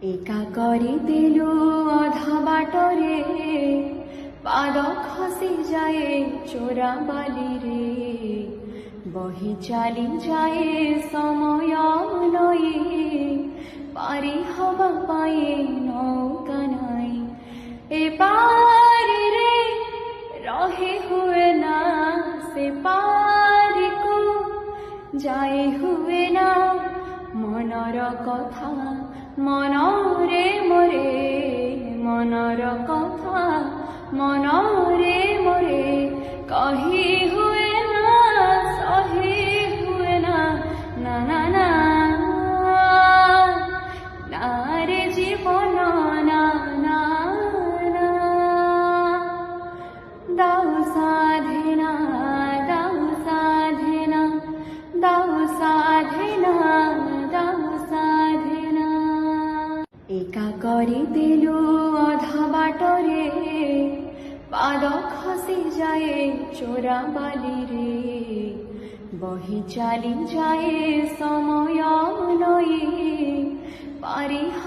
একা করে দিল অধা বাটরে পাদ খসি যায় চোরা বালি রে বহি চালি যায় সময় নয়ে পারি হবা পায়ে নৌকা নাই এ পারি রে রহে হুয়ে না সে পারি কো যায় হুয়ে না মনর কথা মনরে মোরে মনর কথা মনরে মোরে কহি হুয়ে না সহি হুয়ে না না না না না রে জীবন না না না দাও সাধনা দাও সাধনা দাও সাধনা দাও সাধনা একা করে দিল অধা বাটরে পাদ খসি যায় চোরা বালি রে বহি চালি যায় সময় নয়ে পারি